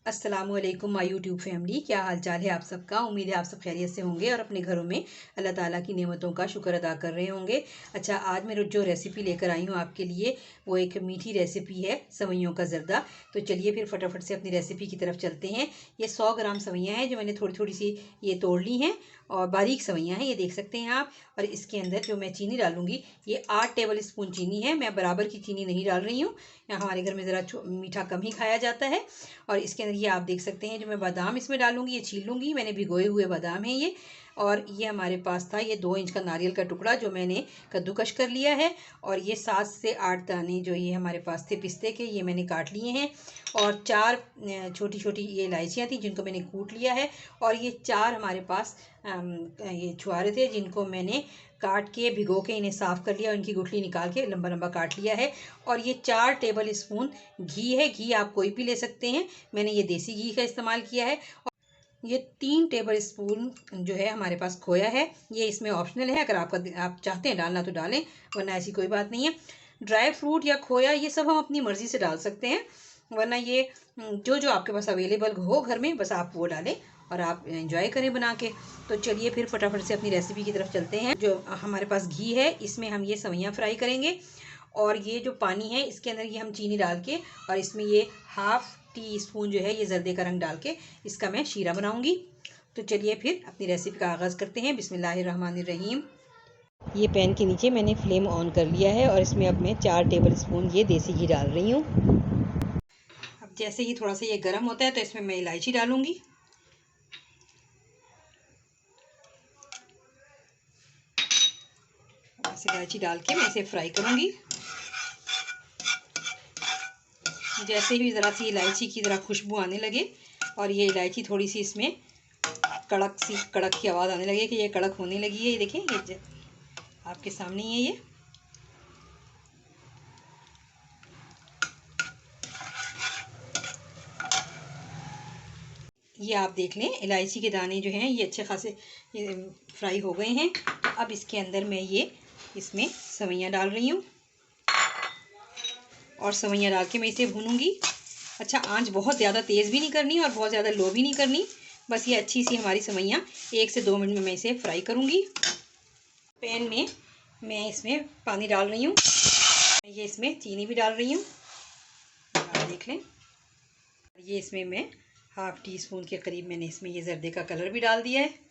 अस्सलामुअलैकुम my YouTube family, क्या हाल चाल है आप सबका। उम्मीद है आप सब खैरियत से होंगे और अपने घरों में अल्लाह ताला की नेमतों का शुक्र अदा कर रहे होंगे। अच्छा, आज मैं जो रेसिपी लेकर आई हूँ आपके लिए वो एक मीठी रेसिपी है, सवैयों का ज़र्दा। तो चलिए फिर फटाफट से अपनी रेसिपी की तरफ चलते हैं। ये 100 ग्राम सवैयाँ हैं जो मैंने थोड़ी थोड़ी सी ये तोड़ ली हैं और बारीक सवैयाँ हैं, ये देख सकते हैं आप। और इसके अंदर जो मैं चीनी डालूंगी ये 8 टेबल स्पून चीनी है। मैं बराबर की चीनी नहीं डाल रही हूँ, यहाँ हमारे घर में ज़रा मीठा कम ही खाया जाता है। और इसके अंदर ये आप देख सकते हैं जो मैं बादाम इसमें डालूंगी, ये छील लूँगी, मैंने भिगोए हुए बादाम है ये। और ये हमारे पास था ये 2 इंच का नारियल का टुकड़ा जो मैंने कद्दूकश कर लिया है। और ये 7 से 8 दाने जो ये हमारे पास थे पिस्ते के, ये मैंने काट लिए हैं। और 4 छोटी छोटी ये इलायचियाँ थी जिनको मैंने कूट लिया है। और ये 4 हमारे पास ये छुहारे थे जिनको मैंने काट के भिगो के इन्हें साफ़ कर लिया और इनकी गुठली निकाल के लंबा लंबा काट लिया है। और ये 4 टेबल स्पून घी है, घी आप कोई भी ले सकते हैं, मैंने ये देसी घी का इस्तेमाल किया है। ये 3 टेबल स्पून जो है हमारे पास खोया है, ये इसमें ऑप्शनल है, अगर आप चाहते हैं डालना तो डालें, वरना ऐसी कोई बात नहीं है। ड्राई फ्रूट या खोया ये सब हम अपनी मर्ज़ी से डाल सकते हैं, वरना ये जो जो आपके पास अवेलेबल हो घर में बस आप वो डालें और आप एंजॉय करें बना के। तो चलिए फिर फटाफट से अपनी रेसिपी की तरफ चलते हैं। जो हमारे पास घी है इसमें हम ये सवैयाँ फ्राई करेंगे। और ये जो पानी है इसके अंदर ये हम चीनी डाल के और इसमें ये 1/2 टी स्पून जो है ये जर्दे का रंग डाल के इसका मैं शीरा बनाऊंगी। तो चलिए फिर अपनी रेसिपी का आगाज़ करते हैं। बिस्मिल्लाहिर्रहमानिर्रहीम। ये पैन के नीचे मैंने फ्लेम ऑन कर लिया है और इसमें अब मैं 4 टेबल स्पून ये देसी घी डाल रही हूँ। अब जैसे ही थोड़ा सा ये गर्म होता है तो इसमें मैं इलायची डालूंगी। इलायची डाल के मैं इसे फ्राई करूंगी। जैसे ही ज़रा सी इलायची की ज़रा खुशबू आने लगे और ये इलायची थोड़ी सी इसमें कड़क की आवाज़ आने लगे कि ये कड़क होने लगी है, ये देखें, ये आपके सामने ही है ये आप देख लें इलायची के दाने जो हैं ये अच्छे खासे फ्राई हो गए हैं। अब इसके अंदर मैं ये इसमें सवैयाँ डाल रही हूँ और सवैयाँ डाल के मैं इसे भूनूंगी। अच्छा, आंच बहुत ज़्यादा तेज़ भी नहीं करनी और बहुत ज़्यादा लो भी नहीं करनी, बस ये अच्छी सी हमारी सवैयाँ 1 से 2 मिनट में मैं इसे फ्राई करूँगी। पैन में मैं इसमें पानी डाल रही हूँ, ये इसमें चीनी भी डाल रही हूँ, आप देख लें। ये इसमें मैं 1/2 टी स्पून के करीब मैंने इसमें ये जर्दे का कलर भी डाल दिया है।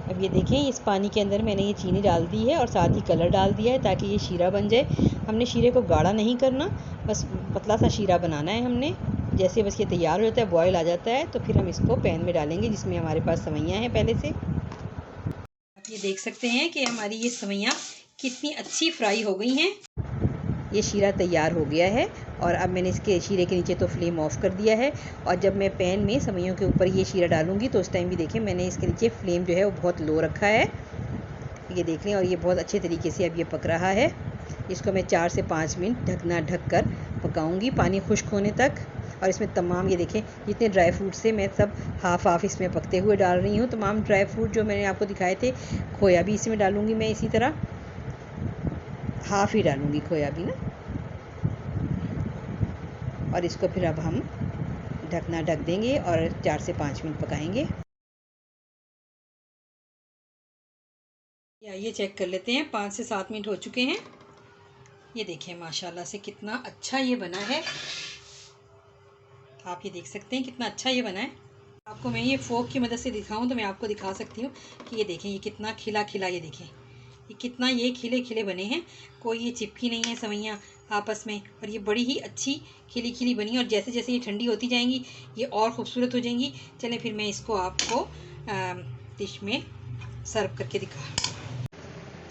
अब ये देखें इस पानी के अंदर मैंने ये चीनी डाल दी है और साथ ही कलर डाल दिया है ताकि ये शीरा बन जाए। हमने शीरे को गाढ़ा नहीं करना, बस पतला सा शीरा बनाना है हमने। जैसे बस ये तैयार हो जाता है, बॉयल आ जाता है, तो फिर हम इसको पैन में डालेंगे जिसमें हमारे पास सवैयाँ हैं पहले से। आप ये देख सकते हैं कि हमारी ये सवैयाँ कितनी अच्छी फ्राई हो गई हैं। ये शीरा तैयार हो गया है और अब मैंने इसके शीरे के नीचे तो फ्लेम ऑफ कर दिया है। और जब मैं पैन में सवैयों के ऊपर ये शीरा डालूंगी तो उस टाइम भी देखें मैंने इसके नीचे फ्लेम जो है वो बहुत लो रखा है, ये देख लें। और ये बहुत अच्छे तरीके से अब ये पक रहा है। इसको मैं 4 से 5 मिनट ढक कर पकाऊंगी पानी खुश्क होने तक। और इसमें तमाम ये देखें जितने ड्राई फ्रूट से मैं सब हाफ इसमें पकते हुए डाल रही हूँ। तमाम ड्राई फ्रूट जो मैंने आपको दिखाए थे, खोया भी इसमें डालूंगी मैं, इसी तरह हाफ ही डालूंगी खोया भी ना। और इसको फिर अब हम ढक देंगे और 4 से 5 मिनट पकाएंगे। या ये चेक कर लेते हैं, 5 से 7 मिनट हो चुके हैं। ये देखें माशाल्लाह से कितना अच्छा ये बना है, आप ये देख सकते हैं कितना अच्छा ये बना है। आपको मैं ये फोक की मदद से दिखाऊं तो मैं आपको दिखा सकती हूँ कि ये देखें ये कितना खिला खिला, ये देखें ये कितना ये खिले खिले बने हैं, कोई ये चिपकी नहीं है सवैयाँ आपस में। और ये बड़ी ही अच्छी खिली खिली बनी और जैसे जैसे ये ठंडी होती जाएंगी ये और ख़ूबसूरत हो जाएंगी। चलें फिर मैं इसको आपको डिश में सर्व करके दिखा।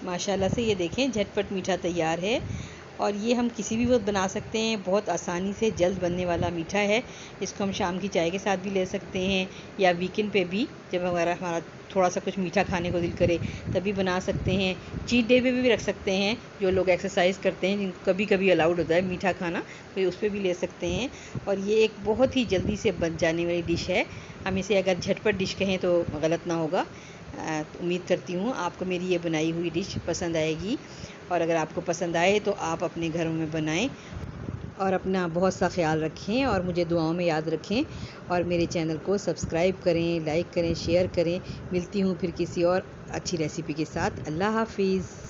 माशाल्लाह से ये देखें झटपट मीठा तैयार है और ये हम किसी भी वक्त बना सकते हैं, बहुत आसानी से जल्द बनने वाला मीठा है। इसको हम शाम की चाय के साथ भी ले सकते हैं या वीकेंड पे भी जब हमारा थोड़ा सा कुछ मीठा खाने को दिल करे तभी बना सकते हैं। चीट डे पे भी रख सकते हैं, जो लोग एक्सरसाइज करते हैं जिनको कभी कभी अलाउड होता है मीठा खाना, तो उस पर भी ले सकते हैं। और ये एक बहुत ही जल्दी से बन जाने वाली डिश है। हम इसे अगर झटपट डिश कहें तो गलत ना होगा। तो उम्मीद करती हूँ आपको मेरी ये बनाई हुई डिश पसंद आएगी और अगर आपको पसंद आए तो आप अपने घरों में बनाएं और अपना बहुत सा ख्याल रखें और मुझे दुआओं में याद रखें और मेरे चैनल को सब्सक्राइब करें, लाइक करें, शेयर करें। मिलती हूँ फिर किसी और अच्छी रेसिपी के साथ। अल्लाह हाफ़िज़।